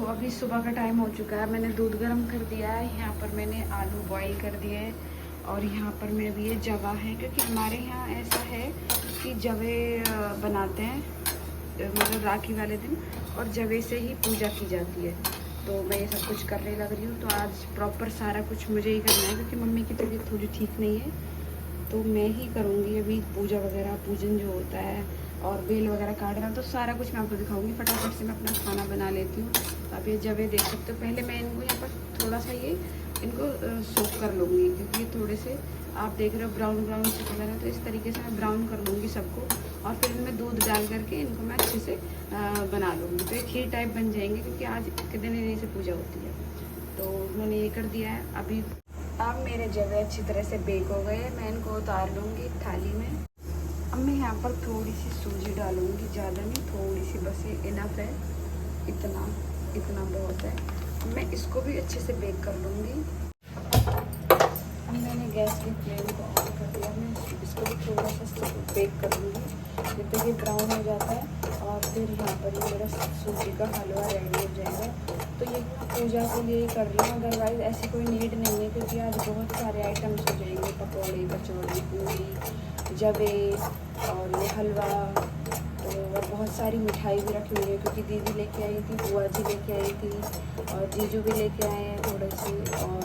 अभी सुबह का टाइम हो चुका है। मैंने दूध गर्म कर दिया है। यहाँ पर मैंने आलू बॉईल कर दिए हैं और यहाँ पर मेरे भी ये जवा है, क्योंकि हमारे यहाँ ऐसा है कि जवे बनाते हैं मतलब राखी वाले दिन, और जवे से ही पूजा की जाती है। तो मैं ये सब कुछ करने लग रही हूँ। तो आज प्रॉपर सारा कुछ मुझे ही करना है, क्योंकि मम्मी की तबीयत थोड़ी ठीक नहीं है, तो मैं ही करूँगी अभी पूजा वगैरह, पूजन जो होता है और बेल वगैरह काटना, तो सारा कुछ मैं आपको दिखाऊंगी। फटाफट से मैं अपना खाना बना लेती हूँ। आप ये जवे देख सकते हो। पहले मैं इनको यहाँ पर थोड़ा सा ये इनको सोक कर लूँगी, क्योंकि थोड़े से आप देख रहे हो ब्राउन ब्राउन से कलर है, तो इस तरीके से मैं ब्राउन कर लूँगी सबको, और फिर इनमें दूध डाल करके इनको मैं अच्छे से बना लूँगी। तो ये खीर टाइप बन जाएंगे, क्योंकि आज कितने दिन से पूजा होती है। तो मैंने ये कर दिया है। अभी अब मेरे जवे अच्छी तरह से बेक हो गए। मैं इनको उतार लूँगी थाली में। अब मैं यहाँ पर थोड़ी सी सूजी डालूँगी, ज़्यादा नहीं, थोड़ी सी, बस ये इनफ है, इतना इतना बहुत है। अब मैं इसको भी अच्छे से बेक कर लूँगी। अब मैंने गैस की फ्लेम को ऑन कर दिया। मैं इसको भी थोड़ा सा बेक कर लूँगी जब तक ये ब्राउन हो जाता है, और फिर यहाँ पर ये मेरा सूजी का हलवा रेडी हो जाएगा। तो ये मैं पूजा के लिए ही कर रही हूँ, अदरवाइज़ ऐसी कोई नीड नहीं है, क्योंकि आज बहुत सारे आइटम्स हो जाएंगे, पकौड़े, कचौड़ी, पूरी, जवे और ये हलवा, और बहुत सारी मिठाई भी रखी हुई है, क्योंकि दीदी लेके आई थी, बुआ जी लेके आई थी, और जीजू भी लेके आए हैं थोड़ी सी, और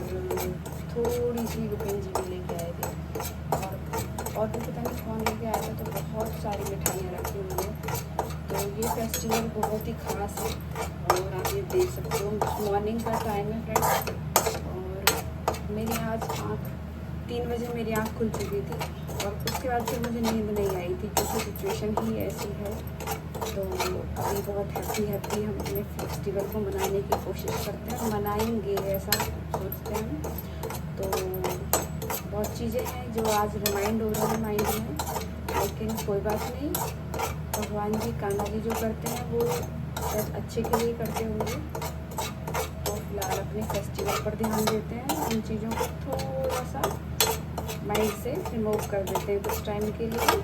थोड़ी सी रुपीन जी भी लेके आए थे, और भी पता नहीं कौन लेके आया था। तो बहुत सारी मिठाइयाँ रखी हुई हैं। तो ये फेस्टिवल बहुत ही ख़ास है, और आप ये देख सकते हो मॉर्निंग का टाइम है फ्रेंड्स, और मेरी आज 3 बजे मेरी आँख खुल चुकी थी, और उसके बाद फिर मुझे नींद नहीं आई थी, क्योंकि सिचुएशन ही ऐसी है। तो अभी बहुत हैप्पी हम अपने फेस्टिवल को मनाने की कोशिश करते हैं, मनाएंगे ऐसा सोचते हैं। तो बहुत चीज़ें हैं जो आज रिमाइंड हो रही है माइंड में, लेकिन कोई बात नहीं। भगवान जी, कान्हा जी जो करते हैं वो शायद अच्छे के लिए करते होंगे। तो फिलहाल अपने फेस्टिवल पर ध्यान देते हैं, उन चीज़ों को थोड़ा सा माइंड से रिमूव कर देते हैं कुछ टाइम के लिए।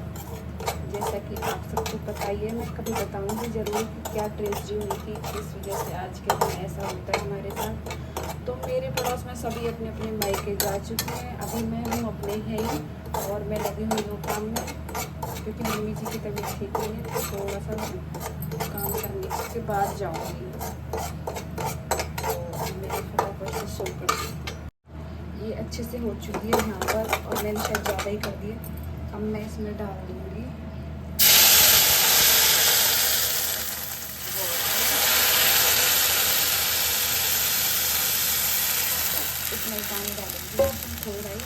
जैसा कि आप सबको पता ही है, मैं कभी बताऊंगी ज़रूर कि क्या ट्रेजेडी हुई थी, किस वजह से आज के दिन ऐसा होता है हमारे साथ। तो मेरे पड़ोस में सभी अपने अपने मायके जा चुके हैं। अभी मैं हूँ अपने ही, और मैं लगी हुई हूँ काम में, क्योंकि मम्मी जी की तबीयत ठीक नहीं है, तो थोड़ा सा काम करने के बाद जाऊँगी। तो मेरे फटाफट से सो कर ये अच्छे से हो चुकी है यहाँ पर, और मैंने शायद ज़्यादा ही कर दिया। अब मैं इसमें डाल दूँगी इसमें पानी डालूँगी थोड़ा ही।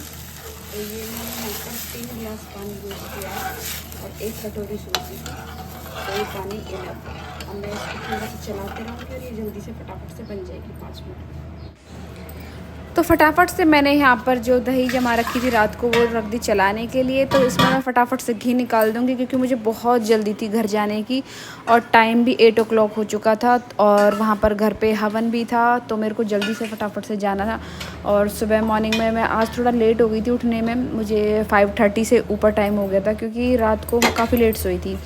तो ये मैंने यहाँ पर 3 गिलास पानी यूज़ किया है, और 1 कटोरी सूजी, तो ये पानी इनफ है। अब मैं इसको थोड़ा सा चलाते रहूँगी, और ये जल्दी से फटाफट से बन जाएगी 5 मिनट। तो फटाफट से मैंने यहाँ पर जो दही जमा रखी थी रात को, वो रख दी चलाने के लिए। तो इसमें मैं फटाफट से घी निकाल दूँगी, क्योंकि मुझे बहुत जल्दी थी घर जाने की, और टाइम भी 8 o'clock हो चुका था, और वहाँ पर घर पे हवन भी था, तो मेरे को जल्दी से फटाफट से जाना था। और सुबह मॉर्निंग में मैं आज थोड़ा लेट हो गई थी उठने में, मुझे 5:30 से ऊपर टाइम हो गया था, क्योंकि रात को काफ़ी लेट सोई थी।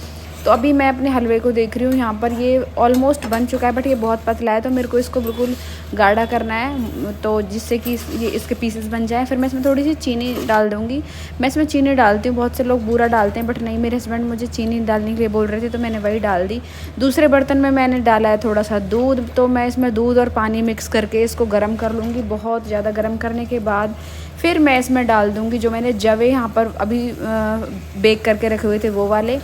तो अभी मैं अपने हलवे को देख रही हूँ। यहाँ पर ये ऑलमोस्ट बन चुका है, बट ये बहुत पतला है, तो मेरे को इसको बिल्कुल गाढ़ा करना है, तो जिससे कि ये इसके पीसेस बन जाएं। फिर मैं इसमें थोड़ी सी चीनी डाल दूँगी। मैं इसमें चीनी डालती हूँ, बहुत से लोग बूरा डालते हैं, बट नहीं, मेरे हस्बैंड मुझे चीनी डालने के लिए बोल रहे थे, तो मैंने वही डाल दी। दूसरे बर्तन में मैंने डाला है थोड़ा सा दूध। तो मैं इसमें दूध और पानी मिक्स करके इसको गर्म कर लूँगी। बहुत ज़्यादा गर्म करने के बाद फिर मैं इसमें डाल दूँगी जो मैंने जवे यहाँ पर अभी बेक करके रखे हुए थे, वो वाले।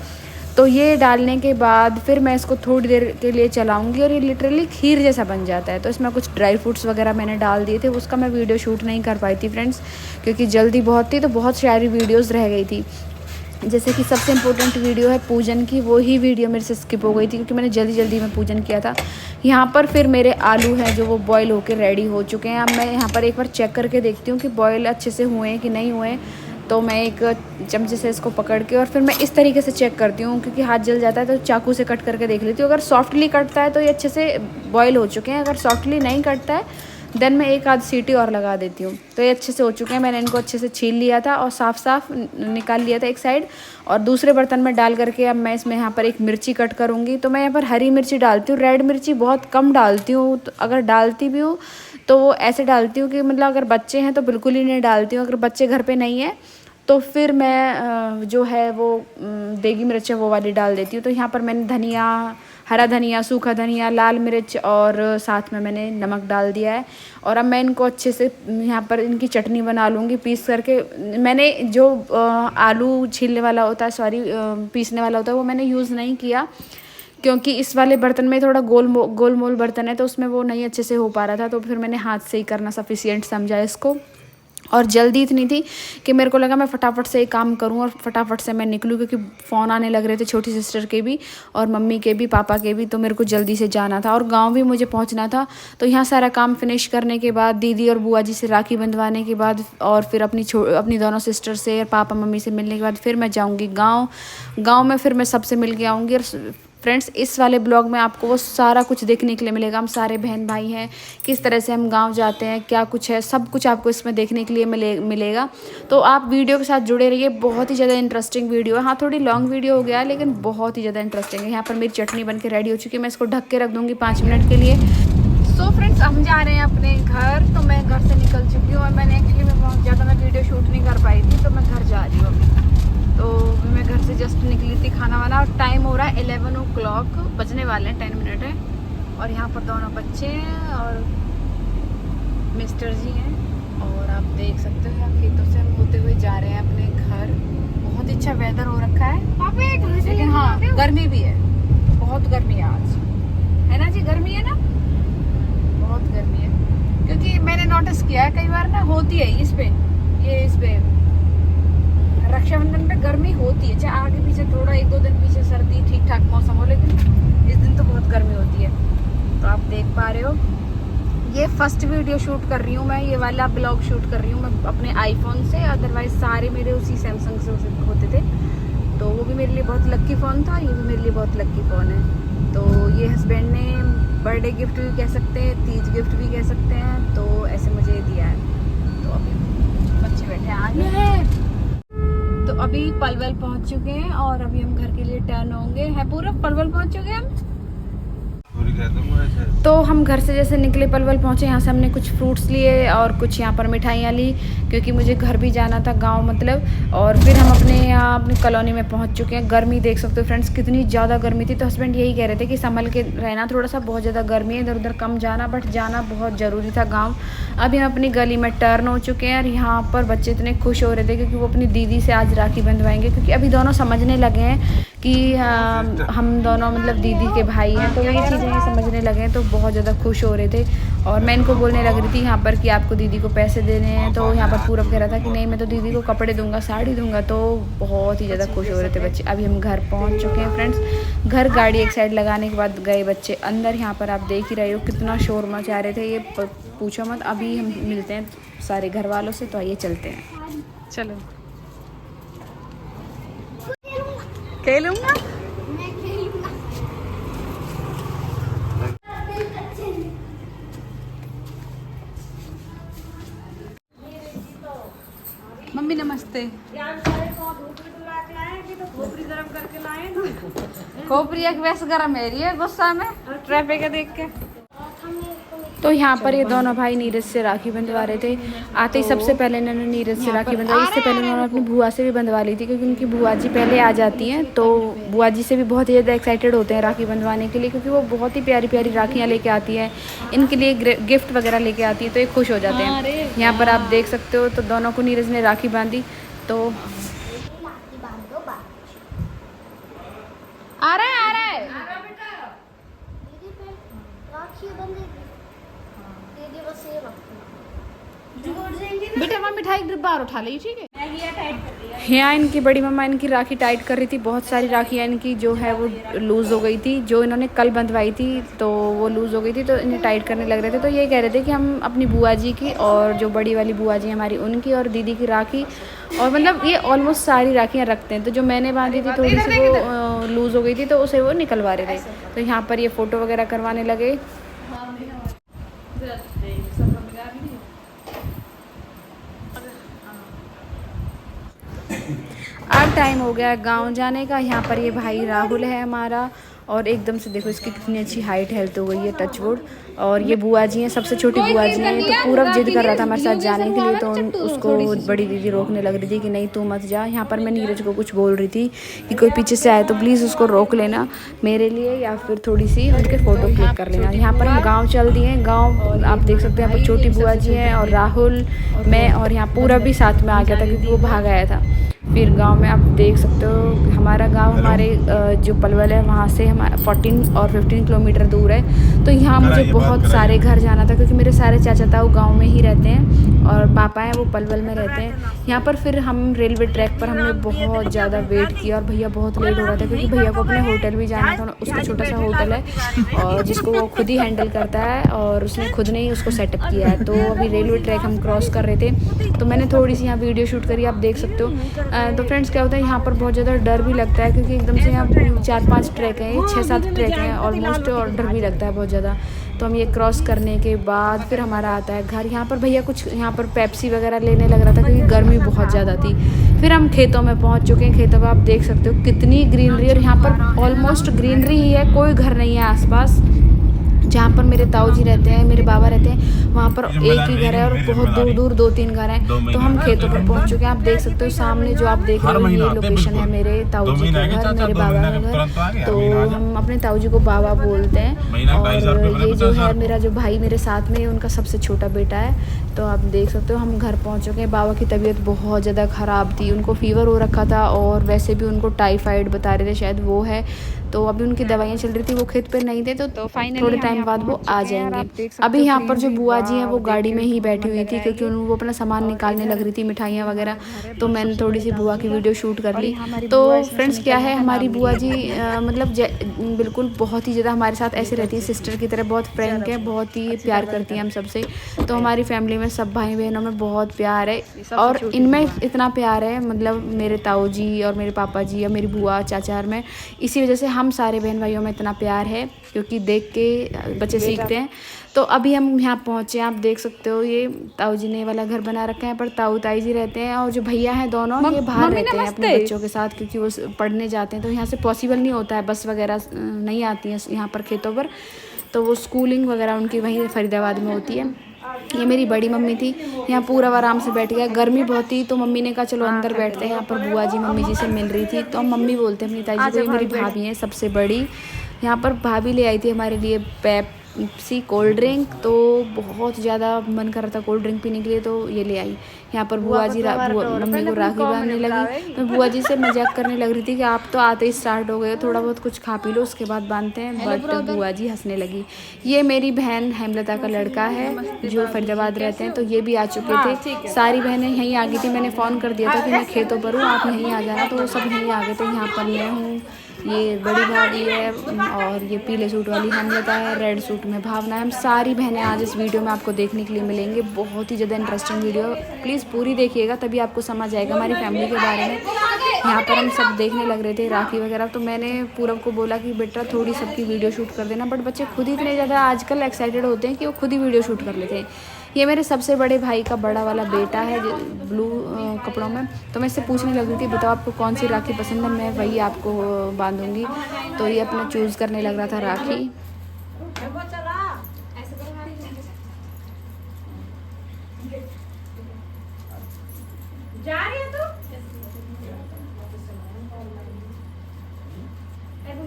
तो ये डालने के बाद फिर मैं इसको थोड़ी देर के लिए चलाऊंगी, और ये लिटरली खीर जैसा बन जाता है। तो इसमें कुछ ड्राई फ्रूट्स वगैरह मैंने डाल दिए थे, उसका मैं वीडियो शूट नहीं कर पाई थी फ्रेंड्स, क्योंकि जल्दी बहुत थी, तो बहुत सारी वीडियोस रह गई थी। जैसे कि सबसे इम्पोर्टेंट वीडियो है पूजन की, वो ही वीडियो मेरे से स्किप हो गई थी, क्योंकि मैंने जल्दी जल्दी में पूजन किया था। यहाँ पर फिर मेरे आलू हैं जो वो बॉयल होकर रेडी हो चुके हैं। अब मैं यहाँ पर एक बार चेक करके देखती हूँ कि बॉयल अच्छे से हुए हैं कि नहीं हुए। तो मैं एक चमचे से इसको पकड़ के, और फिर मैं इस तरीके से चेक करती हूँ, क्योंकि हाथ जल जाता है, तो चाकू से कट करके देख लेती हूँ। अगर सॉफ्टली कटता है तो ये अच्छे से बॉयल हो चुके हैं, अगर सॉफ्टली नहीं कटता है देन मैं एक आध सीटी और लगा देती हूँ। तो ये अच्छे से हो चुके हैं। मैंने इनको अच्छे से छील लिया था और साफ निकाल लिया था एक साइड, और दूसरे बर्तन में डाल करके अब मैं इसमें यहाँ पर एक मिर्ची कट करूँगी। तो मैं यहाँ पर हरी मिर्ची डालती हूँ, रेड मिर्ची बहुत कम डालती हूँ। तो अगर डालती भी हूँ तो वो ऐसे डालती हूँ कि मतलब अगर बच्चे हैं तो बिल्कुल ही नहीं डालती हूँ। अगर बच्चे घर पे नहीं है तो फिर मैं जो है वो देगी मिर्च है वो वाली डाल देती हूँ। तो यहाँ पर मैंने धनिया, हरा धनिया, सूखा धनिया, लाल मिर्च और साथ में मैंने नमक डाल दिया है। और अब मैं इनको अच्छे से यहाँ पर इनकी चटनी बना लूँगी पीस करके। मैंने जो आलू छीलने वाला होता है, सॉरी पीसने वाला होता है, वो मैंने यूज़ नहीं किया, क्योंकि इस वाले बर्तन में थोड़ा गोल मोल बर्तन है तो उसमें वो नहीं अच्छे से हो पा रहा था। तो फिर मैंने हाथ से ही करना सफिशिएंट समझा इसको। और जल्दी इतनी थी कि मेरे को लगा मैं फटाफट से एक काम करूं और फटाफट से मैं निकलूं, क्योंकि फ़ोन आने लग रहे थे छोटी सिस्टर के भी और मम्मी के भी, पापा के भी। तो मेरे को जल्दी से जाना था और गांव भी मुझे पहुंचना था। तो यहाँ सारा काम फिनिश करने के बाद, दीदी और बुआ जी से राखी बंधवाने के बाद, और फिर अपनी दोनों सिस्टर से और पापा मम्मी से मिलने के बाद फिर मैं जाऊँगी गाँव में। फिर मैं सबसे मिल के आऊँगी। और फ्रेंड्स, इस वाले ब्लॉग में आपको वो सारा कुछ देखने के लिए मिलेगा। हम सारे बहन भाई हैं, किस तरह से हम गांव जाते हैं, क्या कुछ है, सब कुछ आपको इसमें देखने के लिए मिलेगा। तो आप वीडियो के साथ जुड़े रहिए। बहुत ही ज़्यादा इंटरेस्टिंग वीडियो है। हाँ, थोड़ी लॉन्ग वीडियो हो गया है लेकिन बहुत ही ज़्यादा इंटरेस्टिंग है। यहाँ पर मेरी चटनी बन के रेडी हो चुकी है। मैं इसको ढक के रख दूँगी 5 मिनट के लिए। सो फ्रेंड्स, हम जा रहे हैं अपने घर। तो मैं घर से निकल चुकी हूँ और मैंने एक्चुअली में बहुत ज़्यादा मैं वीडियो शूट नहीं कर पाई थी, तो मैं घर जा रही हूँ अभी। तो मैं घर से जस्ट निकली थी खाना वाना, और टाइम हो रहा है 11 o'clock, बजने वाले हैं, 10 मिनट है। और यहाँ पर दोनों बच्चे हैं और मिस्टर जी हैं, और आप देख सकते हो यहाँ खेतों से हम होते हुए जा रहे हैं अपने घर। बहुत अच्छा वेदर हो रखा है, लेकिन हाँ गर्मी भी है, बहुत गर्मी है आज, है ना जी? गर्मी है ना, बहुत गर्मी है। क्योंकि मैंने नोटिस किया है कई बार ना, होती है इस पे रक्षाबंधन पे गर्मी होती है, चाहे आगे पीछे थोड़ा 1-2 दिन पीछे सर्दी ठीक ठाक मौसम हो, लेकिन इस दिन तो बहुत गर्मी होती है। तो आप देख पा रहे हो, ये फर्स्ट वीडियो शूट कर रही हूँ मैं, ये वाला ब्लॉग शूट कर रही हूँ मैं अपने आईफोन से। अदरवाइज सारे मेरे उसी सैमसंग से होते थे, तो वो भी मेरे लिए बहुत लक्की फ़ोन था, ये भी मेरे लिए बहुत लक्की फ़ोन है। तो ये हस्बैंड ने बर्थडे गिफ्ट भी कह सकते हैं, तीज गिफ्ट भी कह सकते हैं, तो ऐसे मुझे दिया है। तो अभी बच्चे बैठे आगे, तो अभी पलवल पहुंच चुके हैं और अभी हम घर के लिए टर्न होंगे। है पूरा पलवल पहुंच चुके हैं हम। तो हम घर से जैसे निकले पलवल पहुंचे, यहाँ से हमने कुछ फ्रूट्स लिए और कुछ यहाँ पर मिठाइयाँ ली, क्योंकि मुझे घर भी जाना था, गांव मतलब। और फिर हम अपने यहाँ अपनी कॉलोनी में पहुंच चुके हैं। गर्मी देख सकते हो फ्रेंड्स, कितनी ज़्यादा गर्मी थी। तो हस्बैंड यही कह रहे थे कि संभल के रहना थोड़ा सा, बहुत ज़्यादा गर्मी है, इधर उधर कम जाना, बट जाना बहुत ज़रूरी था गाँव। अभी हम अपनी गली में टर्न हो चुके हैं और यहाँ पर बच्चे इतने खुश हो रहे थे क्योंकि वो अपनी दीदी से आज राखी बंधवाएंगे, क्योंकि अभी दोनों समझने लगे हैं कि हम दोनों मतलब दीदी के भाई हैं। तो ये चीज़ें समझने लगे हैं, तो बहुत ज़्यादा खुश हो रहे थे। और मैं इनको बोलने लग रही थी यहाँ पर कि आपको दीदी को पैसे देने हैं, तो यहाँ पर पूरब कह रहा था कि नहीं मैं तो दीदी को कपड़े दूंगा, साड़ी दूंगा। तो बहुत ही ज़्यादा खुश हो रहे थे बच्चे। अभी हम घर पहुँच चुके हैं फ्रेंड्स। घर गाड़ी एक साइड लगाने के बाद गए बच्चे अंदर। यहाँ पर आप देख ही रहे हो कितना शोर मचा रहे थे, ये पूछो मत। अभी हम मिलते हैं सारे घर वालों से, तो आइए चलते हैं। चलो खेलूंगा, मम्मी नमस्ते। खोपरी एक वैसे गर्म है रही है गुस्सा में ट्रैफिक है देख के। तो यहाँ पर ये दोनों भाई नीरज से राखी बंधवा रहे थे। आते ही सबसे पहले इन्होंने नीरज से राखी बंधवाई। इससे पहले उन्होंने अपनी बुआ से भी बंधवा ली थी, क्योंकि उनकी बुआ जी पहले आ जाती हैं। तो बुआ जी से भी बहुत ही ज़्यादा एक्साइटेड होते हैं राखी बंधवाने के लिए, क्योंकि वो बहुत ही प्यारी प्यारी राखियाँ लेके आती है, इनके लिए गिफ्ट वगैरह लेके आती है, तो ये खुश हो जाते हैं। यहाँ पर आप देख सकते हो, तो दोनों को नीरज ने राखी बांधी। तो आ रहा है बेटा, मम्मी मिठाई डिब्बा और उठा ली, ठीक है। यहाँ इनकी बड़ी मम्मा इनकी राखी टाइट कर रही थी। बहुत सारी राखियाँ इनकी जो है वो लूज़ हो गई थी, जो इन्होंने कल बंधवाई थी तो वो लूज़ हो गई थी, तो इन्हें टाइट करने लग रहे थे। तो ये कह रहे थे कि हम अपनी बुआ जी की और जो बड़ी वाली बुआ जी हमारी उनकी और दीदी की राखी, और मतलब ये ऑलमोस्ट सारी राखियाँ रखते हैं। तो जो मैंने बांधी थी थोड़ी सी वो लूज़ हो गई थी, तो उसे वो निकलवा रहे थे। तो यहाँ पर ये फ़ोटो वगैरह करवाने लगे। टाइम हो गया है गाँव जाने का। यहाँ पर ये भाई राहुल है हमारा, और एकदम से देखो इसकी कितनी अच्छी हाइट हेल्थ हो गई है, टचवुड। और ये बुआ जी हैं, सबसे छोटी बुआ जी हैं। तो पूरब जिद कर रहा था हमारे साथ जाने के लिए, तो उसको बड़ी दीदी रोकने लग रही थी कि नहीं तू मत जा। यहाँ पर मैं नीरज को कुछ बोल रही थी कि कोई पीछे से आए तो प्लीज़ उसको रोक लेना मेरे लिए, या फिर थोड़ी सी उनके फ़ोटो क्लिक कर लेना। यहाँ पर हम गाँव चल दिए हैं। गाँव आप देख सकते हैं, यहाँ पर छोटी बुआ जी हैं और राहुल, मैं, और यहाँ पूरब भी साथ में आ गया था क्योंकि वो भाग आया था। फिर गांव में आप देख सकते हो हमारा गांव, हमारे जो पलवल है वहाँ से हमारा 14 और 15 किलोमीटर दूर है। तो यहाँ मुझे बहुत सारे घर जाना था क्योंकि मेरे सारे चाचा ताऊ गांव में ही रहते हैं और पापा हैं वो पलवल में रहते हैं। यहाँ पर फिर हम रेलवे ट्रैक पर हमने बहुत ज़्यादा वेट किया और भैया बहुत लेट हो रहा था क्योंकि भैया को अपने होटल भी जाना था। उसका छोटा सा होटल है और जिसको वो खुद ही हैंडल करता है और उसने खुद ने ही उसको सेटअप किया है। तो अभी रेलवे ट्रैक हम क्रॉस कर रहे थे तो मैंने थोड़ी सी यहाँ वीडियो शूट करी, आप देख सकते हो। तो फ्रेंड्स क्या होता है यहाँ पर बहुत ज़्यादा डर भी लगता है क्योंकि एकदम से यहाँ 4-5 ट्रैक हैं, 6-7 ट्रैक हैं ऑलमोस्ट, और डर भी लगता है बहुत ज़्यादा। तो हम ये क्रॉस करने के बाद फिर हमारा आता है घर। यहाँ पर भैया कुछ यहाँ पर पेप्सी वगैरह लेने लग रहा था क्योंकि गर्मी बहुत ज़्यादा थी। फिर हम खेतों में पहुँच चुके हैं। खेतों में आप देख सकते हो कितनी ग्रीनरी, और यहाँ पर ऑलमोस्ट ग्रीनरी ही है, कोई घर नहीं है आसपास। जहाँ पर मेरे ताऊ जी रहते हैं, मेरे बाबा रहते हैं, वहाँ पर एक ही घर है और बहुत दूर दूर 2-3 घर हैं। तो हम खेतों पर पहुँच चुके हैं। आप देख सकते हो सामने जो आप देख रहे हो ये लोकेशन है मेरे ताऊ जी का घर, मेरे बाबा का घर। तो हम अपने ताऊ जी को बाबा बोलते हैं। और ये जो है मेरा जो भाई मेरे साथ में, उनका सबसे छोटा बेटा है। तो आप देख सकते हो हम घर पहुँच चुके हैं। बाबा की तबीयत बहुत ज़्यादा ख़राब थी, उनको फ़ीवर हो रखा था और वैसे भी उनको टाइफाइड बता रहे थे शायद वो है। तो अभी उनकी दवाइयाँ चल रही थी, वो खेत पे नहीं थे तो फाइनली थोड़े टाइम बाद वो आ जाएंगे। अभी यहाँ पर जो बुआ जी हैं वो गाड़ी में ही बैठी हुई थी क्योंकि वो अपना सामान निकालने लग रही थी, मिठाइयाँ वगैरह। तो मैंने थोड़ी सी बुआ की वीडियो शूट कर ली। तो फ्रेंड्स क्या है, हमारी बुआ जी मतलब बिल्कुल बहुत ही ज़्यादा हमारे साथ ऐसे रहती है, सिस्टर की तरह बहुत फ्रैंक है, बहुत ही प्यार करती हैं हम सबसे। तो हमारी फैमिली में सब भाई बहनों में बहुत प्यार है और इनमें इतना प्यार है, मतलब मेरे ताऊ जी और मेरे पापा जी और मेरी बुआ चाचा और मैं, इसी वजह से हम सारे बहन भाइयों में इतना प्यार है क्योंकि देख के बच्चे सीखते हैं। तो अभी हम यहाँ पहुँचे, आप देख सकते हो ये ताऊ जी ने वाला घर बना रखा है, पर ताऊ ताई जी रहते हैं और जो भैया हैं दोनों ये बाहर रहते हैं अपने बच्चों के साथ क्योंकि वो पढ़ने जाते हैं। तो यहाँ से पॉसिबल नहीं होता है, बस वगैरह नहीं आती हैं यहाँ पर खेतों पर, तो वो स्कूलिंग वगैरह उनकी वहीं फरीदाबाद में होती है। ये मेरी बड़ी मम्मी थी, यहाँ पूरा आराम से बैठ गया। गर्मी बहुत थी तो मम्मी ने कहा चलो अंदर बैठते हैं। यहाँ पर बुआ जी मम्मी जी से मिल रही थी, तो हम मम्मी बोलते हैं अपनी ताई जी को। ये मेरी भाभी है सबसे बड़ी। यहाँ पर भाभी ले आई थी हमारे लिए पेप्सी कोल्ड ड्रिंक, तो बहुत ज़्यादा मन कर रहा था कोल्ड ड्रिंक पीने के लिए, तो ये ले आई। यहाँ पर बुआ जी मम्मी को राखी बांधने लगी। मैं बुआ जी से मजाक करने लग रही थी कि आप तो आते ही स्टार्ट हो गए, थोड़ा बहुत कुछ खा पी लो उसके बाद बांधते हैं, बट बुआ जी हंसने लगी। ये मेरी बहन हेमलता का लड़का है जो फरीदाबाद रहते हैं, तो ये भी आ चुके थे। सारी बहनें यहीं आ गई थी, मैंने फ़ोन कर दिया था कि मैं खेतों पर हूँ, आप यहीं आ जाना, तो वो सब यहीं आ गए थे। यहाँ पर मैं हूँ, ये बड़ी भाभी है और ये पीले सूट वाली हेमलता है, रेड सूट में भावना है। हम सारी बहनें आज इस वीडियो में आपको देखने के लिए मिलेंगे। बहुत ही ज़्यादा इंटरेस्टिंग वीडियो, प्लीज़ पूरी देखिएगा तभी आपको समझ आएगा हमारी फैमिली के बारे में। यहाँ पर हम सब देखने लग रहे थे राखी वगैरह, तो मैंने पूरब को बोला कि बेटा थोड़ी सबकी वीडियो शूट कर देना, बट बच्चे खुद ही इतने ज़्यादा आजकल एक्साइटेड होते हैं कि वो खुद ही वीडियो शूट कर लेते हैं। ये मेरे सबसे बड़े भाई का बड़ा वाला बेटा है ब्लू कपड़ों में, तो मैं इससे पूछने लग रही थी बताओ आपको कौन सी राखी पसंद है, मैं वही आपको बांधूंगी। तो ये अपना चूज़ करने लग रहा था राखी। जा रही है तो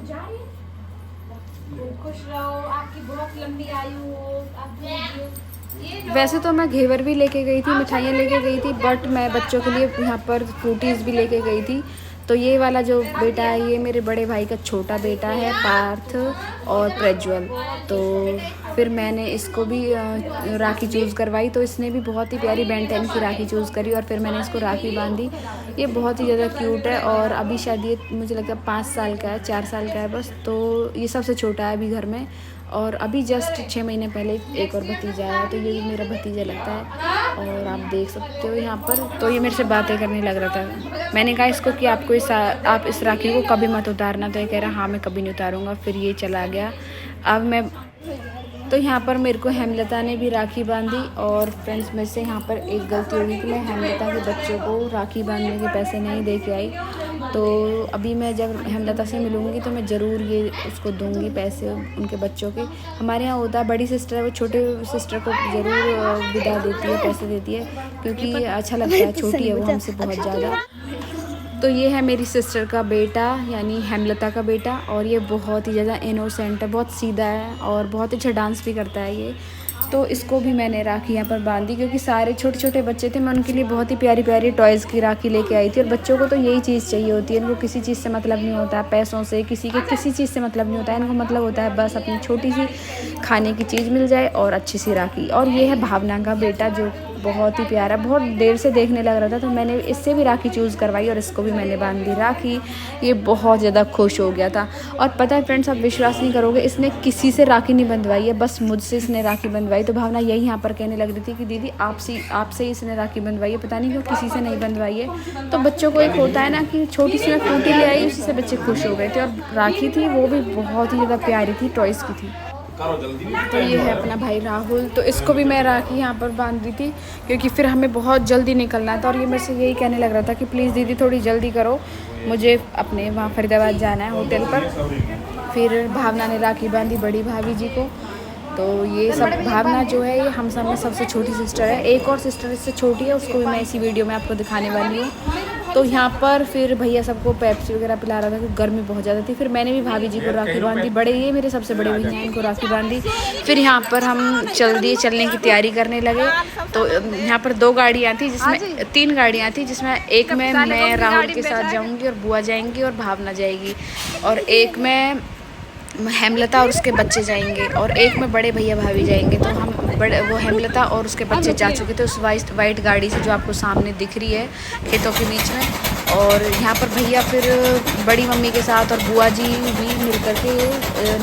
जा रही है, खुश रहो, आपकी बहुत लंबी आयु हो। वैसे तो मैं घेवर भी लेके गई थी, मिठाइयाँ लेके गई थी, बट मैं बच्चों के लिए यहाँ पर फ्रूटीज़ भी लेके गई थी। तो ये वाला जो बेटा है ये मेरे बड़े भाई का छोटा बेटा है पार्थ और प्रज्वल। तो फिर मैंने इसको भी राखी चूज़ करवाई, तो इसने भी बहुत ही प्यारी Ben 10 की राखी चूज़ करी और फिर मैंने इसको राखी बांधी। ये बहुत ही ज़्यादा क्यूट है और अभी शायद ये मुझे लगता है 5 साल का है, 4 साल का है बस। तो ये सबसे छोटा है अभी घर में, और अभी जस्ट 6 महीने पहले एक और भतीजा आया, तो ये भी मेरा भतीजा लगता है। और आप देख सकते हो यहाँ पर, तो ये मेरे से बातें करने लग रहा था। मैंने कहा इसको कि आपको आप इस राखी को कभी मत उतारना, तो ये कह रहा हाँ मैं कभी नहीं उतारूँगा। फिर ये चला गया। अब मैं तो यहाँ पर मेरे को हेमलता ने भी राखी बांधी। और फ्रेंड्स में से यहाँ पर एक गलती होगी कि मैं हेमलता के बच्चों को राखी बांधने के पैसे नहीं दे के आई, तो अभी मैं जब हेमलता से मिलूँगी तो मैं ज़रूर ये उसको दूँगी पैसे उनके बच्चों के। हमारे यहाँ होता है, बड़ी सिस्टर है वो छोटे सिस्टर को ज़रूर विदा देती है, पैसे देती है, क्योंकि अच्छा लगता है, छोटी है वो हमसे बहुत ज़्यादा। तो ये है मेरी सिस्टर का बेटा, यानी हेमलता का बेटा, और ये बहुत ही ज़्यादा इनोसेंट है, बहुत सीधा है और बहुत अच्छा डांस भी करता है ये। तो इसको भी मैंने राखी यहाँ पर बांधी, क्योंकि सारे छोटे छोटे बच्चे थे, मैं उनके लिए बहुत ही प्यारी प्यारी टॉयज़ की राखी लेके आई थी। और बच्चों को तो यही चीज़ चाहिए होती है, इनको किसी चीज़ से मतलब नहीं होता है, पैसों से, किसी के किसी चीज़ से मतलब नहीं होता है, इनको मतलब होता है बस अपनी छोटी सी खाने की चीज़ मिल जाए और अच्छी सी राखी। और ये है भावना का बेटा, जो बहुत ही प्यारा, बहुत देर से देखने लग रहा था, तो मैंने इससे भी राखी चूज़ करवाई और इसको भी मैंने बांध दी राखी। ये बहुत ज़्यादा खुश हो गया था। और पता है फ्रेंड्स, आप विश्वास नहीं करोगे, इसने किसी से राखी नहीं बंधवाई है, बस मुझसे इसने राखी बंधवाई। तो भावना यही यहाँ पर कहने लग रही थी कि दीदी आपसे ही इसने राखी बंधवाई है, पता नहीं क्यों किसी से नहीं बंधवाई है। तो बच्चों को एक होता है ना कि छोटी सी मैं फ्रूटी ले आई, उसी से बच्चे खुश हो गए थे। और राखी थी वो भी बहुत ही ज़्यादा प्यारी थी, टॉयज़ की थी। तो ये है अपना भाई राहुल, तो इसको भी मैं राखी यहाँ पर बांध दी थी, क्योंकि फिर हमें बहुत जल्दी निकलना था। और ये मेरे से यही कहने लग रहा था कि प्लीज़ दीदी थोड़ी जल्दी करो, मुझे अपने वहाँ फरीदाबाद जाना है होटल पर। फिर भावना ने राखी बांधी बड़ी भाभी जी को। तो ये सब, भावना जो है ये हम सब में सबसे छोटी सिस्टर है, एक और सिस्टर इससे छोटी है, उसको भी मैं इसी वीडियो में आपको दिखाने वाली हूँ। तो यहाँ पर फिर भैया सबको पेप्सी वगैरह पिला रहा था, क्योंकि गर्मी बहुत ज़्यादा थी। फिर मैंने भी भाभी जी को राखी बांधी, बड़े ये मेरे सबसे बड़े भैया हैं, इनको राखी बांधी। फिर यहाँ पर हम चलने की तैयारी करने लगे। तो यहाँ पर 2 गाड़ियाँ थी, जिसमें 3 गाड़ियाँ थी, जिसमें एक में मैं राहुल के साथ जाऊँगी और बुआ जाएंगी और भावना जाएगी, और एक में हेमलता और उसके बच्चे जाएंगे, और एक में बड़े भैया भाभी जाएंगे। तो हम वो हेमलता और उसके बच्चे जा चुके थे उस वाइट गाड़ी से, जो आपको सामने दिख रही है खेतों के बीच में। और यहाँ पर भैया फिर बड़ी मम्मी के साथ और बुआ जी भी मिल कर के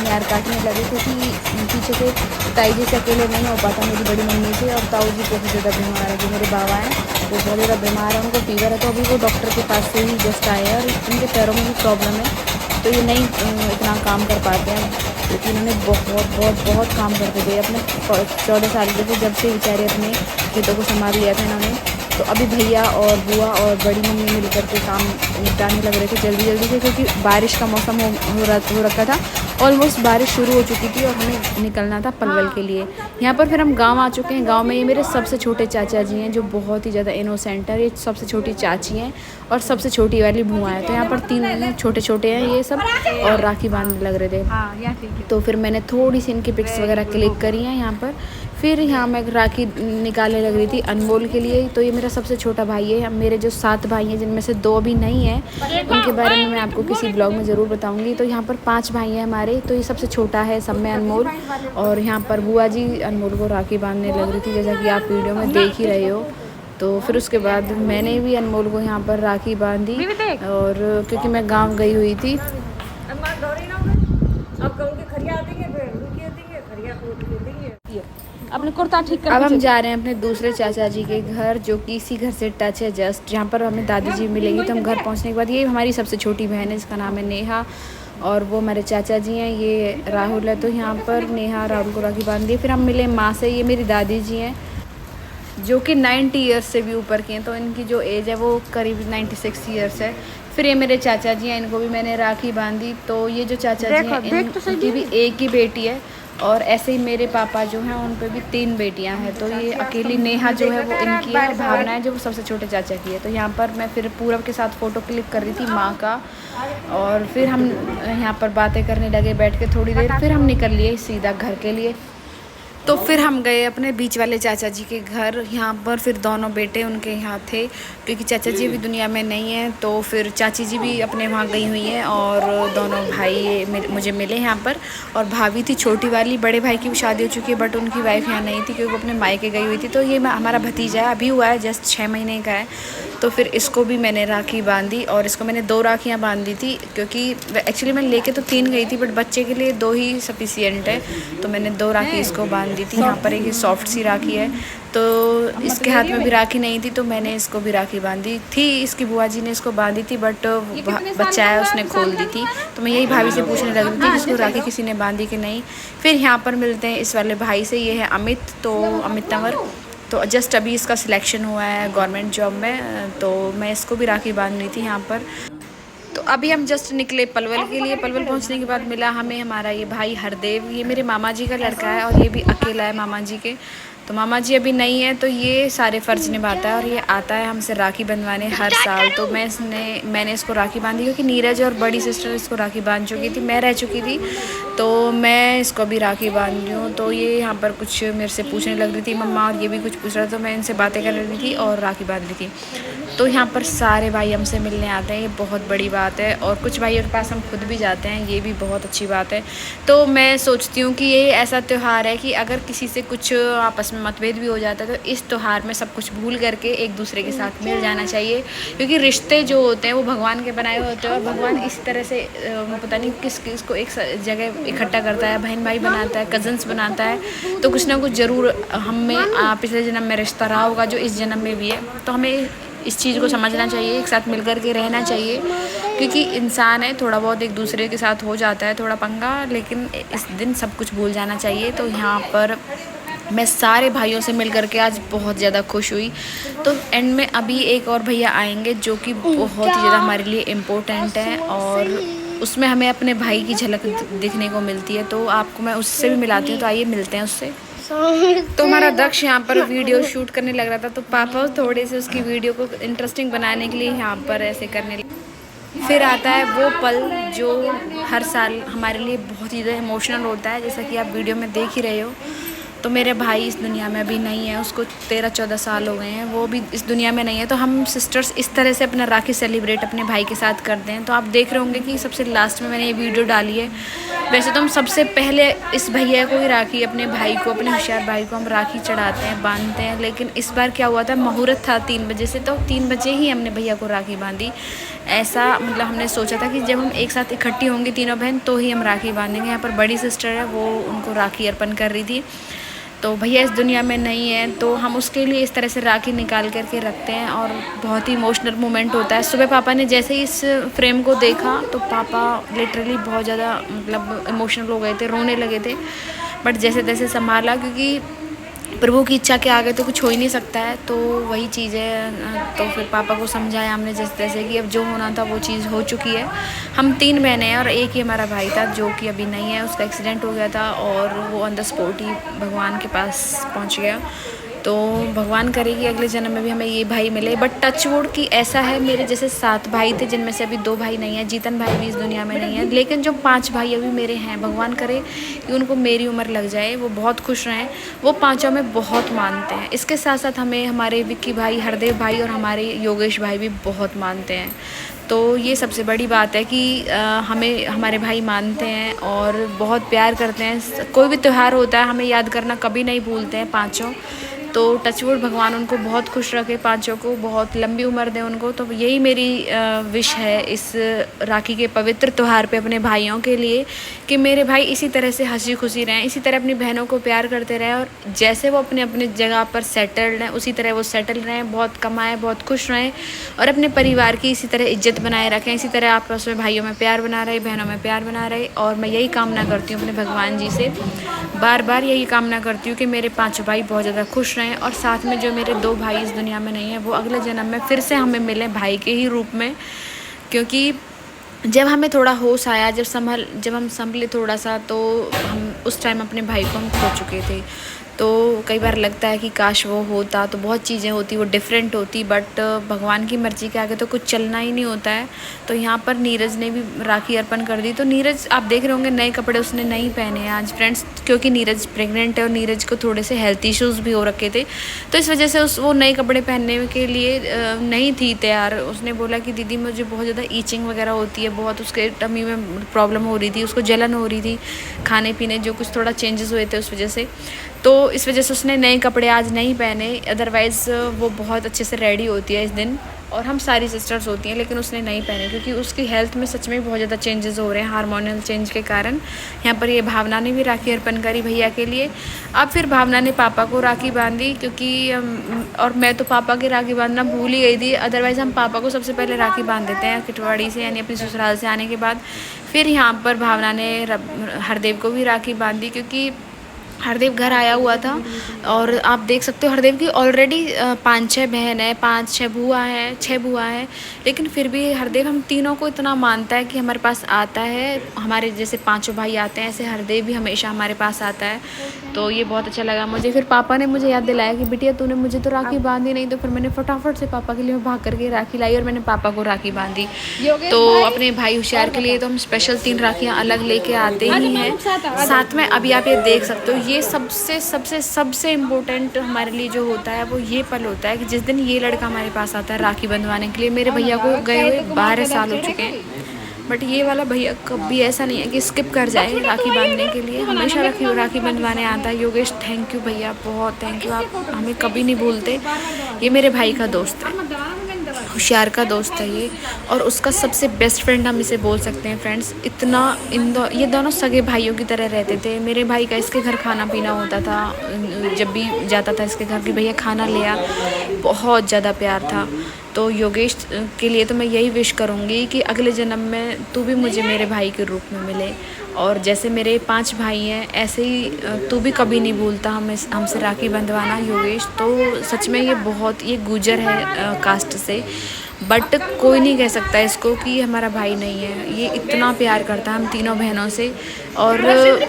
नार काटने लगे, क्योंकि पीछे से ताई जी से अकेले नहीं हो पाता मेरी बड़ी मम्मी से। और ताऊ जी बहुत ज़्यादा बीमार है, जो मेरे बाबा हैं वो बहुत ज़्यादा बीमार है, उनको फीवर है। तो अभी वो डॉक्टर के पास से ही जस्ट आए हैं, और उनके पैरों में भी प्रॉब्लम है, तो ये नहीं इतना काम कर पाते हैं, क्योंकि इन्होंने बहुत काम करते थे अपने 14 साल के थे जब से बेचारे अपने खेतों को संभाल लिया था इन्होंने। तो अभी भैया और बुआ और बड़ी मम्मी मिल कर के काम निपटाने लग रहे थे जल्दी से, क्योंकि बारिश का मौसम हो रखा था, ऑलमोस्ट बारिश शुरू हो चुकी थी और हमें निकलना था पलवल के लिए। यहाँ पर फिर हम गांव आ चुके हैं। गांव में ये मेरे सबसे छोटे चाचा जी हैं, जो बहुत ही ज़्यादा इनोसेंट है। ये सबसे छोटी चाची हैं और सबसे छोटी वाली बुआ है। तो यहाँ पर 3 छोटे हैं ये सब, और राखी बांधने लग रहे थे। तो फिर मैंने थोड़ी सी इनकी पिक्स वगैरह क्लिक करी हैं यहाँ पर। फिर यहाँ मैं राखी निकालने लग रही थी अनमोल के लिए। तो ये मेरा सबसे छोटा भाई है। मेरे जो 7 भाई हैं, जिनमें से 2 अभी नहीं हैं, उनके बारे में मैं आपको किसी ब्लॉग में ज़रूर बताऊंगी। तो यहाँ पर 5 भाई हैं हमारे। तो ये सबसे छोटा है सब में अनमोल। और यहाँ पर बुआ जी अनमोल को राखी बांधने लग रही थी, जैसा कि आप वीडियो में देख ही रहे हो। तो फिर उसके बाद मैंने भी अनमोल को यहाँ पर राखी बांधी, और क्योंकि मैं गाँव गई हुई थी। अपने कुर्ता ठीक कर। अब हम जा रहे हैं अपने दूसरे चाचा जी के घर, जो कि इसी घर से टच है जस्ट, जहाँ पर हमें दादी जी मिलेंगी। तो हम घर पहुँचने के बाद, ये हमारी सबसे छोटी बहन है, इसका नाम है नेहा, और वो हमारे चाचा जी हैं, ये राहुल है। तो यहाँ पर नेहा राहुल को राखी बांध दी। फिर हम मिले माँ से, ये मेरी दादी जी हैं, जो कि 90 ईयर्स से भी ऊपर की हैं। तो इनकी जो एज है वो करीब 96 ईयर्स है। फिर ये मेरे चाचा जी हैं, इनको भी मैंने राखी बांधी। तो ये जो चाचा जी हैं, इनकी भी एक ही बेटी है, और ऐसे ही मेरे पापा जो हैं उन पे भी 3 बेटियां हैं। तो ये अकेली नेहा जो है वो इनकी है, भावना है जो वो सबसे छोटे चाचा की है। तो यहाँ पर मैं फिर पूरब के साथ फ़ोटो क्लिक कर रही थी माँ का, और फिर हम यहाँ पर बातें करने लगे बैठ के थोड़ी देर। फिर हम निकल लिए सीधा घर के लिए। तो फिर हम गए अपने बीच वाले चाचा जी के घर। यहाँ पर फिर दोनों बेटे उनके यहाँ थे, क्योंकि चाचा जी भी दुनिया में नहीं है। तो फिर चाची जी भी अपने वहाँ गई हुई हैं, और दोनों भाई मुझे मिले यहाँ पर। और भाभी थी छोटी वाली, बड़े भाई की भी शादी हो चुकी है, बट उनकी वाइफ यहाँ नहीं थी, क्योंकि वो अपने मायके गई हुई थी। तो ये हमारा भतीजा है, अभी हुआ है, जस्ट 6 महीने का है। तो फिर इसको भी मैंने राखी बांधी, और इसको मैंने 2 राखियाँ बांधी थी, क्योंकि एक्चुअली मैं लेके तो 3 गई थी, बट बच्चे के लिए 2 ही सफिशिएंट है। तो मैंने 2 राखी इसको बांध दी थी। यहाँ पर एक सॉफ्ट सी राखी है, तो इसके हाथ में भी राखी नहीं थी, तो मैंने इसको भी राखी बांधी थी। इसकी बुआ जी ने इसको बांधी थी, बट बच्चा है उसने खोल दी थी। तो मैं यही भाभी से पूछने लगी थी कि इसको राखी किसी ने बांधी कि नहीं। फिर यहाँ पर मिलते हैं इस वाले भाई से, ये है अमित, तो अमित नवर। तो जस्ट अभी इसका सिलेक्शन हुआ है गवर्नमेंट जॉब में, तो मैं इसको भी राखी बांध रही थी यहाँ पर। तो अभी हम जस्ट निकले पलवल के लिए। पलवल पहुंचने के बाद मिला हमें हमारा ये भाई हरदेव। ये मेरे मामा जी का लड़का है और ये भी अकेला है मामा जी के। तो मामा जी अभी नहीं है तो ये सारे फ़र्ज़ निभाता है और ये आता है हमसे राखी बंधवाने हर साल। तो मैंने इसको राखी बांधी क्योंकि नीरज और बड़ी सिस्टर इसको राखी बांध चुकी थी, मैं रह चुकी थी, तो मैं इसको अभी राखी बांध रही हूँ। तो ये यहाँ पर कुछ मेरे से पूछने लग रही थी मम्मा, और ये भी कुछ पूछ रहा था, तो मैं इनसे बातें कर रही थी और राखी बांध रही थी। तो यहाँ पर सारे भाई हमसे मिलने आते हैं, ये बहुत बड़ी बात है। और कुछ भाइयों के पास हम खुद भी जाते हैं, ये भी बहुत अच्छी बात है। तो मैं सोचती हूँ कि ये ऐसा त्यौहार है कि अगर किसी से कुछ आपस में मतभेद भी हो जाता है तो इस त्यौहार में सब कुछ भूल करके एक दूसरे के साथ मिल जाना चाहिए, क्योंकि रिश्ते जो होते हैं वो भगवान के बनाए होते हैं और भगवान इस तरह से पता नहीं किस को एक जगह इकट्ठा करता है, बहन भाई बनाता है, कज़न्स बनाता है। तो कुछ ना कुछ ज़रूर हमें पिछले जन्म में रिश्ता रहा होगा जो इस जन्म में भी है। तो हमें इस चीज़ को समझना चाहिए, एक साथ मिल कर के रहना चाहिए, क्योंकि इंसान है, थोड़ा बहुत एक दूसरे के साथ हो जाता है थोड़ा पंगा, लेकिन इस दिन सब कुछ भूल जाना चाहिए। तो यहाँ पर मैं सारे भाइयों से मिल करके आज बहुत ज़्यादा खुश हुई। तो एंड में अभी एक और भैया आएंगे जो कि बहुत ही ज़्यादा हमारे लिए इम्पोर्टेंट है और उसमें हमें अपने भाई की झलक दिखने को मिलती है। तो आपको मैं उससे भी मिलाती हूँ, तो आइए मिलते हैं उससे। तो हमारा दक्ष यहाँ पर वीडियो शूट करने लग रहा था, तो पापा थोड़े से उसकी वीडियो को इंटरेस्टिंग बनाने के लिए यहाँ पर ऐसे करने लगे। फिर आता है वो पल जो हर साल हमारे लिए बहुत ही ज़्यादा इमोशनल होता है, जैसा कि आप वीडियो में देख ही रहे हो। तो मेरे भाई इस दुनिया में अभी नहीं है, उसको 13-14 साल हो गए हैं, वो भी इस दुनिया में नहीं है। तो हम सिस्टर्स इस तरह से अपना राखी सेलिब्रेट अपने भाई के साथ करते हैं। तो आप देख रहे होंगे कि सबसे लास्ट में मैंने ये वीडियो डाली है। वैसे तो हम सबसे पहले इस भैया को ही राखी, अपने भाई को, अपने होशियार भाई को हम राखी चढ़ाते हैं, बांधते हैं। लेकिन इस बार क्या हुआ था, मुहूर्त था 3 बजे से, तो 3 बजे ही हमने भैया को राखी बांधी। ऐसा मतलब हमने सोचा था कि जब हम एक साथ इकट्ठी होंगी तीनों बहन तो ही हम राखी बांधेंगे। यहाँ पर बड़ी सिस्टर है, वो उनको राखी अर्पण कर रही थी। तो भैया इस दुनिया में नहीं है, तो हम उसके लिए इस तरह से राखी निकाल करके रखते हैं और बहुत ही इमोशनल मोमेंट होता है। सुबह पापा ने जैसे ही इस फ्रेम को देखा तो पापा लिटरली बहुत ज़्यादा मतलब इमोशनल हो गए थे, रोने लगे थे। बट जैसे तैसे संभाला, क्योंकि प्रभु की इच्छा के आगे तो कुछ हो ही नहीं सकता है। तो वही चीज़ है। तो फिर पापा को समझाया हमने जैसे तैसे कि अब जो होना था वो चीज़ हो चुकी है। हम 3 बहनें हैं और एक ही हमारा भाई था जो कि अभी नहीं है, उसका एक्सीडेंट हो गया था और वो ऑन द स्पॉट ही भगवान के पास पहुंच गया। तो भगवान करे कि अगले जन्म में भी हमें ये भाई मिले। बट टचवुड कि ऐसा है, मेरे जैसे 7 भाई थे जिनमें से अभी 2 भाई नहीं हैं, जीतन भाई भी इस दुनिया में नहीं है, लेकिन जो 5 भाई अभी मेरे हैं, भगवान करे कि उनको मेरी उम्र लग जाए, वो बहुत खुश रहें। वो पाँचों में बहुत मानते हैं। इसके साथ साथ हमें हमारे विक्की भाई, हरदेव भाई और हमारे योगेश भाई भी बहुत मानते हैं। तो ये सबसे बड़ी बात है कि हमें हमारे भाई मानते हैं और बहुत प्यार करते हैं। कोई भी त्यौहार होता है हमें याद करना कभी नहीं भूलते हैं पाँचों। तो टचवुड भगवान उनको बहुत खुश रखे, पाँचों को बहुत लंबी उम्र दे उनको। तो यही मेरी विश है इस राखी के पवित्र त्यौहार पे अपने भाइयों के लिए, कि मेरे भाई इसी तरह से हंसी खुशी रहें, इसी तरह अपनी बहनों को प्यार करते रहें और जैसे वो अपने अपने जगह पर सेटल्ड हैं उसी तरह वो सेटल रहें, बहुत कमाएं, बहुत खुश रहें और अपने परिवार की इसी तरह इज्जत बनाए रखें। इसी तरह आपस में भाइयों में प्यार बना रहे, बहनों में प्यार बना रहे। और मैं यही कामना करती हूँ अपने भगवान जी से, बार बार यही कामना करती हूँ कि मेरे 5 भाई बहुत ज़्यादा खुश रहें और साथ में जो मेरे 2 भाई इस दुनिया में नहीं है वो अगले जन्म में फिर से हमें मिलें भाई के ही रूप में। क्योंकि जब हमें थोड़ा होश आया, जब हम संभले थोड़ा सा, तो हम उस टाइम अपने भाई को हम खो चुके थे। तो कई बार लगता है कि काश वो होता तो बहुत चीज़ें होती, वो डिफरेंट होती। बट भगवान की मर्ज़ी के आगे तो कुछ चलना ही नहीं होता है। तो यहाँ पर नीरज ने भी राखी अर्पण कर दी। तो नीरज आप देख रहे होंगे नए कपड़े उसने नहीं पहने हैं आज फ्रेंड्स, क्योंकि नीरज प्रेग्नेंट है और नीरज को थोड़े से हेल्थ इश्यूज़ भी हो रखे थे। तो इस वजह से वो नए कपड़े पहनने के लिए नहीं थी तैयार। उसने बोला कि दीदी मुझे बहुत ज़्यादा ईचिंग वगैरह होती है, बहुत उसके टमी में प्रॉब्लम हो रही थी, उसको जलन हो रही थी, खाने पीने जो कुछ थोड़ा चेंजेस हुए थे उस वजह से। तो इस वजह से उसने नए कपड़े आज नहीं पहने। अदरवाइज़ वो बहुत अच्छे से रेडी होती है इस दिन और हम सारी सिस्टर्स होती हैं, लेकिन उसने नहीं पहने क्योंकि उसकी हेल्थ में सच में बहुत ज़्यादा चेंजेस हो रहे हैं हार्मोनल चेंज के कारण। यहाँ पर ये भावना ने भी राखी अर्पण करी भैया के लिए। अब फिर भावना ने पापा को राखी बांधी, क्योंकि और मैं तो पापा की राखी बांधना भूल ही गई थी। अदरवाइज़ हम पापा को सबसे पहले राखी बांध देते हैं किटवाड़ी से, यानी अपनी ससुराल से आने के बाद। फिर यहाँ पर भावना ने हरदेव को भी राखी बांधी, क्योंकि हरदेव घर आया हुआ था और आप देख सकते हो हरदेव की ऑलरेडी 5-6 बहन है, 5-6 बुआ है, 6 बुआ है, लेकिन फिर भी हरदेव हम तीनों को इतना मानता है कि हमारे पास आता है। हमारे जैसे 5 भाई आते हैं ऐसे हरदेव भी हमेशा हमारे पास आता है, तो ये बहुत अच्छा लगा मुझे। फिर पापा ने मुझे याद दिलाया कि बिटिया तूने मुझे तो राखी बांधी नहीं, तो फिर मैंने फटाफट से पापा के लिए भाग करके राखी लाई और मैंने पापा को राखी बांधी। तो अपने भाई होशियार के लिए तो हम स्पेशल 3 राखियाँ अलग लेके आते ही हैं साथ में। अभी आप ये देख सकते हो, ये सबसे सबसे सबसे इम्पोर्टेंट हमारे लिए जो होता है वो ये पल होता है कि जिस दिन ये लड़का हमारे पास आता है राखी बंधवाने के लिए। मेरे भैया को गए हुए 12 साल हो चुके हैं, बट ये वाला भैया कभी ऐसा नहीं है कि स्किप कर जाए राखी बांधने के लिए, हमेशा राखी बंधवाने आता है। योगेश थैंक यू भैया, बहुत थैंक यू, आप हमें कभी नहीं भूलते। ये मेरे भाई का दोस्त है, होशियार का दोस्त है ये, और उसका सबसे बेस्ट फ्रेंड हम इसे बोल सकते हैं फ्रेंड्स। इतना ये दोनों सगे भाइयों की तरह रहते थे। मेरे भाई का इसके घर खाना पीना होता था, जब भी जाता था इसके घर कि भैया खाना ले आ, बहुत ज़्यादा प्यार था। तो योगेश के लिए तो मैं यही विश करूँगी कि अगले जन्म में तू भी मुझे मेरे भाई के रूप में मिले, और जैसे मेरे 5 भाई हैं ऐसे ही तू भी कभी नहीं भूलता हमसे राखी बंधवाना योगेश। तो सच में ये गुजर है कास्ट से, बट कोई नहीं कह सकता इसको कि हमारा भाई नहीं है। ये इतना प्यार करता है हम तीनों बहनों से। और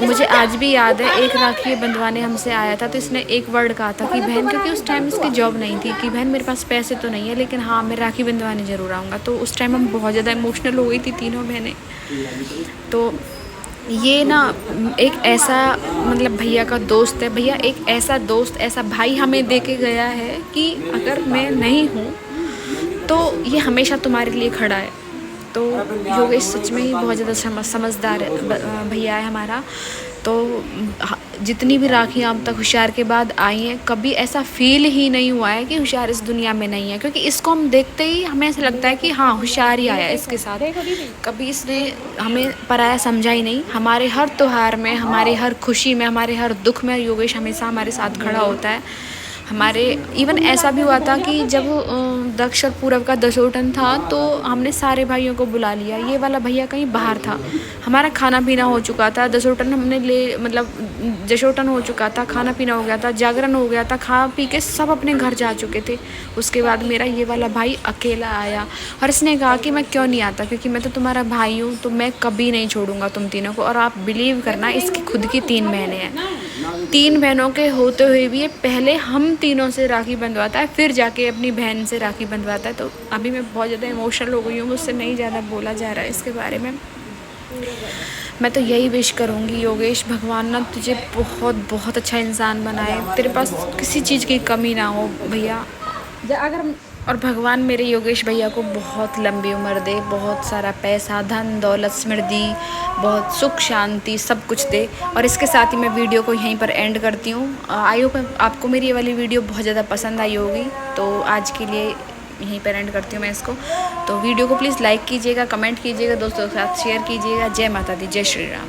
मुझे आज भी याद है, एक राखी बंधवाने हमसे आया था तो इसने एक वर्ड कहा था कि बहन, क्योंकि उस टाइम इसकी जॉब नहीं थी, कि बहन मेरे पास पैसे तो नहीं है लेकिन हाँ मैं राखी बंधवाने ज़रूर आऊँगा। तो उस टाइम हम बहुत ज़्यादा इमोशनल हो गई थी तीनों बहनें। तो ये ना एक ऐसा मतलब भैया का दोस्त है, भैया एक ऐसा दोस्त ऐसा भाई हमें दे के गया है कि अगर मैं नहीं हूँ तो ये हमेशा तुम्हारे लिए खड़ा है। तो योगेश सच में ही बहुत ज़्यादा समझदार भैया है हमारा। तो जितनी भी राखियाँ अब तक होशियार के बाद आई हैं, कभी ऐसा फील ही नहीं हुआ है कि होशियार इस दुनिया में नहीं है, क्योंकि इसको हम देखते ही हमें ऐसा लगता है कि हाँ होशियार ही आया इसके साथ। कभी इसने हमें पराया समझा ही नहीं। हमारे हर त्योहार में, हमारे हर खुशी में, हमारे हर दुख में योगेश हमेशा हमारे साथ खड़ा होता है। हमारे इवन ऐसा भी हुआ था कि जब दक्ष और पूरब का दशोटन था तो हमने सारे भाइयों को बुला लिया। ये वाला भैया कहीं बाहर था, हमारा खाना पीना हो चुका था, दशोटन हमने जशोटन हो चुका था, खाना पीना हो गया था, जागरण हो गया था, खा पी के सब अपने घर जा चुके थे। उसके बाद मेरा ये वाला भाई अकेला आया और इसने कहा कि मैं क्यों नहीं आता, क्योंकि मैं तो तुम्हारा भाई हूँ, तो मैं कभी नहीं छोड़ूंगा तुम तीनों को। और आप बिलीव करना, इसकी खुद की 3 बहनें हैं। 3 बहनों के होते हुए भी ये पहले हम तीनों से राखी बंधवाता है, फिर जाके अपनी बहन से राखी बंधवाता है। तो अभी मैं बहुत ज़्यादा इमोशनल हो गई हूँ, मुझसे नहीं ज़्यादा बोला जा रहा है इसके बारे में। मैं तो यही विश करूँगी योगेश, भगवान ना तुझे बहुत बहुत अच्छा इंसान बनाए, तेरे पास किसी चीज़ की कमी ना हो भैया। और भगवान मेरे योगेश भैया को बहुत लंबी उम्र दे, बहुत सारा पैसा, धन दौलत, समृद्धि, बहुत सुख शांति सब कुछ दे। और इसके साथ ही मैं वीडियो को यहीं पर एंड करती हूँ। आई होप आपको मेरी ये वाली वीडियो बहुत ज़्यादा पसंद आई होगी। तो आज के लिए यहीं पर एंड करती हूँ मैं इसको। तो वीडियो को प्लीज़ लाइक कीजिएगा, कमेंट कीजिएगा, दोस्तों के साथ शेयर कीजिएगा। जय माता दी, जय श्री राम।